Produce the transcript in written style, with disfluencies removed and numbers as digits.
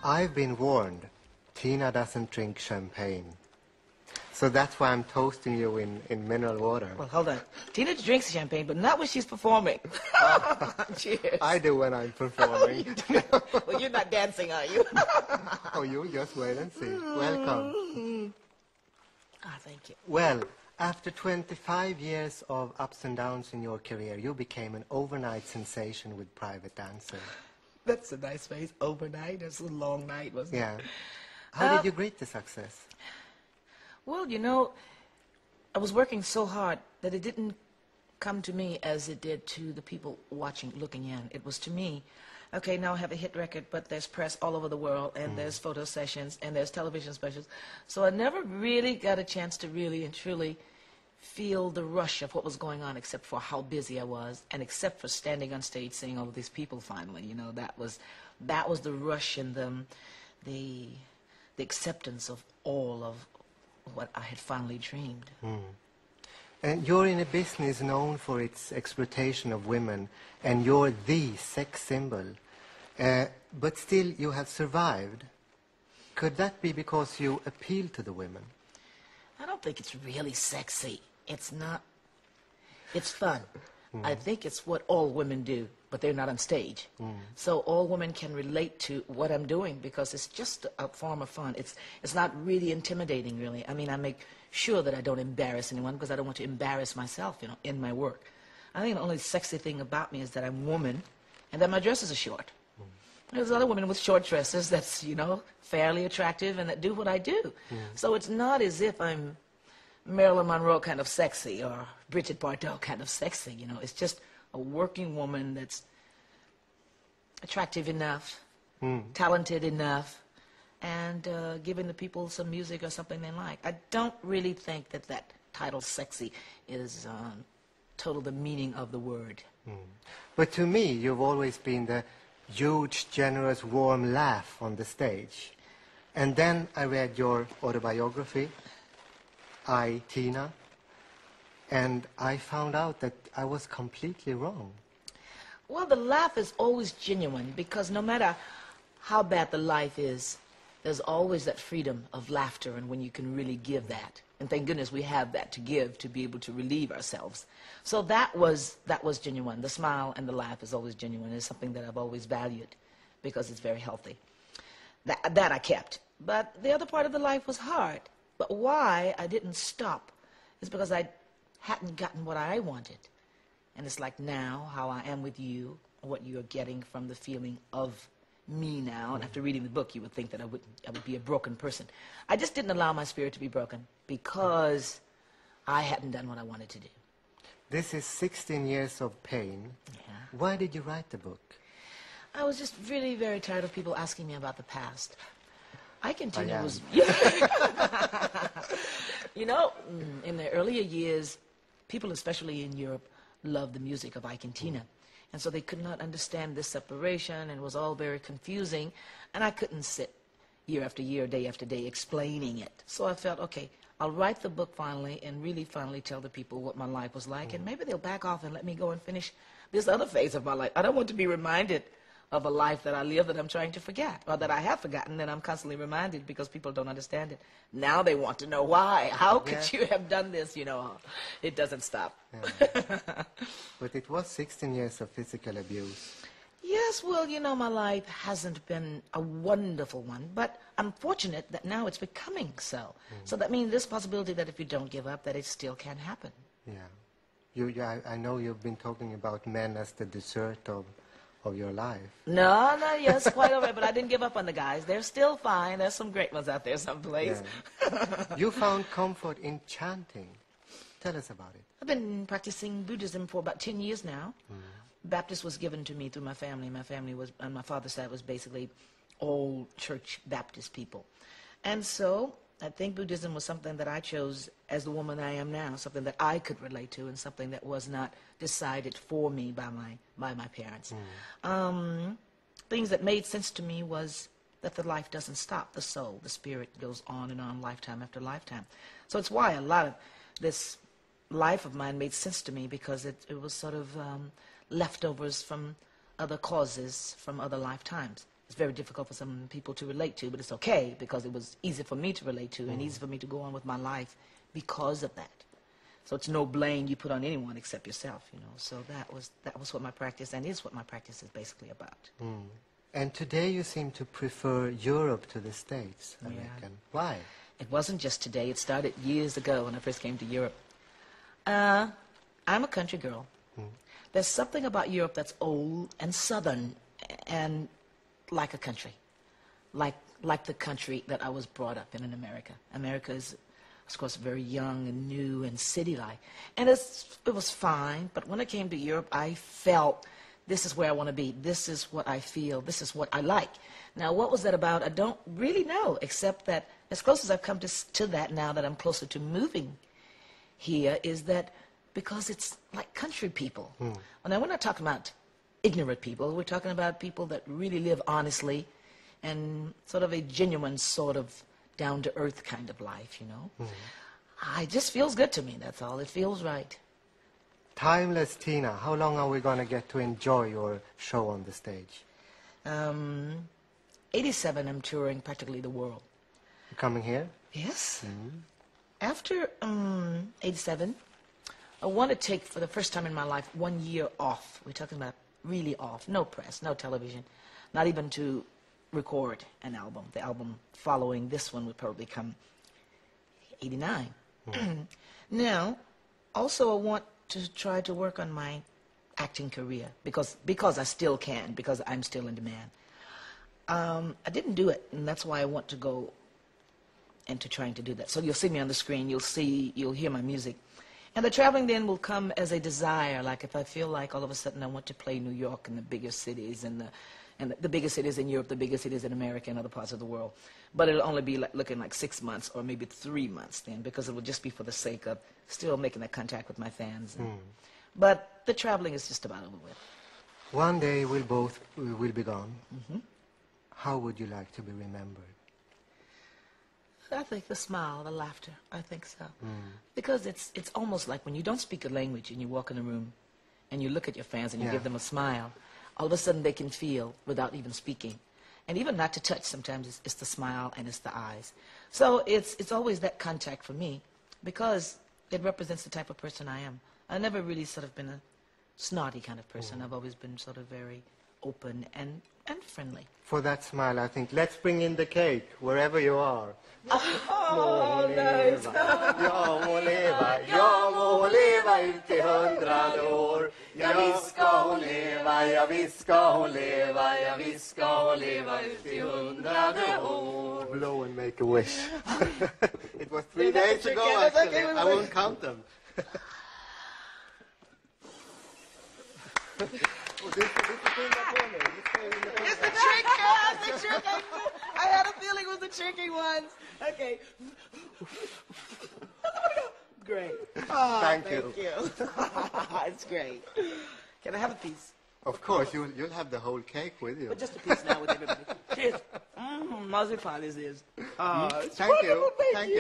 I've been warned. Tina doesn't drink champagne. So that's why I'm toasting you in mineral water. Well, hold on. Tina drinks champagne, but not when she's performing. Cheers. I do when I'm performing. Well, you're not dancing, are you? Oh, you just wait and see. Welcome. Ah, thank you. Well, after 25 years of ups and downs in your career, you became an overnight sensation with private dancing. That's a nice phrase. Overnight. That's a long night, wasn't it? Yeah. How did you greet the success? Well, you know, I was working so hard that it didn't come to me as it did to the people watching, looking in. It was to me, okay, now I have a hit record, but there's press all over the world, and there's photo sessions, and there's television specials. So I never really got a chance to really and truly feel the rush of what was going on, except for how busy I was, and except for standing on stage seeing all of these people finally. You know, that was the rush and the acceptance of all of what I had finally dreamed. And you're in a business known for its exploitation of women, and you're the sex symbol. But still, you have survived. Could that be because you appeal to the women? I don't think it's really sexy. It's not. It's fun. I think it's what all women do, but they're not on stage. So all women can relate to what I'm doing because it's just a form of fun. It's not really intimidating, really. I mean, I make sure that I don't embarrass anyone because I don't want to embarrass myself, you know, in my work. I think the only sexy thing about me is that I'm a woman and that my dresses are short. There's other women with short dresses that's, you know, fairly attractive and that do what I do. So it's not as if I'm Marilyn Monroe kind of sexy or Bridget Bardot kind of sexy, you know. It's just a working woman that's attractive enough, talented enough, and giving the people some music or something they like. I don't really think that that title sexy is total the meaning of the word. But to me, you've always been the huge, generous, warm laugh on the stage. And then I read your autobiography, I, Tina, and I found out that I was completely wrong. Well, the laugh is always genuine because no matter how bad the life is, there's always that freedom of laughter and when you can really give that. And thank goodness we have that to give to be able to relieve ourselves. So that was genuine. The smile and the laugh is always genuine. It's something that I've always valued because it's very healthy. That I kept. But the other part of the life was hard. But why I didn't stop is because I hadn't gotten what I wanted. And it's like now, how I am with you, what you're getting from the feeling of me now. And after reading the book, you would think that I would be a broken person. I just didn't allow my spirit to be broken because I hadn't done what I wanted to do. This is 16 years of pain. Yeah. Why did you write the book? I was just really very tired of people asking me about the past. I continue was, you know, in the earlier years, people, especially in Europe, loved the music of Ike and Tina. And so they could not understand this separation, and it was all very confusing. And I couldn't sit year after year, day after day, explaining it. So I felt, okay, I'll write the book finally and really finally tell the people what my life was like, and maybe they'll back off and let me go and finish this other phase of my life. I don't want to be reminded of a life that I live that I'm trying to forget, or that I have forgotten, and I'm constantly reminded because people don't understand it. Now they want to know why. How could you have done this? You know, it doesn't stop. Yeah. But it was 16 years of physical abuse. Yes, well, you know, my life hasn't been a wonderful one, but I'm fortunate that now it's becoming so. So that means there's a possibility that if you don't give up, that it still can happen. Yeah. I know you've been talking about men as the dessert of your life. No, yes, quite all right, but I didn't give up on the guys. They're still fine. There's some great ones out there someplace. Yeah. You found comfort in chanting. Tell us about it. I've been practicing Buddhism for about 10 years now. Baptist was given to me through my family. My family was, on my father's side, was basically all church Baptist people. And so I think Buddhism was something that I chose as the woman I am now, something that I could relate to and something that was not decided for me by my parents. Things that made sense to me was that the life doesn't stop. The soul, the spirit goes on and on, lifetime after lifetime. So it's why a lot of this life of mine made sense to me, because it was sort of leftovers from other causes, from other lifetimes. it's very difficult for some people to relate to, but it's okay because it was easy for me to relate to and easy for me to go on with my life because of that. So it's no blame you put on anyone except yourself, you know. So that was what my practice and is what my practice is basically about. And today you seem to prefer Europe to the States, I reckon. Why? It wasn't just today. It started years ago when I first came to Europe. I'm a country girl. There's something about Europe that's old and southern and like a country, like the country that I was brought up in America. America is, of course, very young and new and city-like. And it was fine, but when I came to Europe, I felt this is where I want to be. This is what I feel. This is what I like. Now, what was that about? I don't really know, except that as close as I've come to that now that I'm closer to moving here is that because it's like country people. Now, we're not talking about ignorant people. We're talking about people that really live honestly and sort of a genuine sort of down-to-earth kind of life, you know. It just feels good to me, that's all. It feels right. Timeless Tina, how long are we going to get to enjoy your show on the stage? 87, I'm touring practically the world. You coming here? Yes. After 87, I want to take, for the first time in my life, 1 year off. We're talking about really off. No press, no television, not even to record an album. The album following this one would probably come 89. Now, also I want to try to work on my acting career because I still can, because I'm still in demand. I didn't do it, and that's why I want to go into trying to do that. So you'll see me on the screen, you'll hear my music. And the traveling then will come as a desire, like if I feel like all of a sudden I want to play New York and the bigger cities and the bigger cities in Europe, the bigger cities in America and other parts of the world. But it'll only be looking like 6 months or maybe 3 months then, because it will just be for the sake of still making that contact with my fans. But the traveling is just about over with. One day we will be gone. How would you like to be remembered? I think the smile, the laughter. I think so. Because it's almost like when you don't speak a language and you walk in a room and you look at your fans and you give them a smile, all of a sudden they can feel without even speaking. And even not to touch, sometimes it's the smile and it's the eyes. So it's always that contact for me because it represents the type of person I am. I've never really sort of been a snotty kind of person. I've always been sort of very open and friendly. For that smile, I think, let's bring in the cake, wherever you are. Oh, nice. Jag må leva ut i 100 år. Ja, visst ska hon leva, ja, visst ska hon leva, ja, visst ska hon leva ut i 100 år. Blow and make a wish. It was 3 days ago, actually. I won't count them. It's the trick, guys. The trick. I had a feeling it was the tricky ones. Okay. Great. Oh, thank you. It's great. Can I have a piece? Of course, you'll have the whole cake with you. But just a piece now with everybody. Cheers. Marzipan is this. Thank you. Thank you.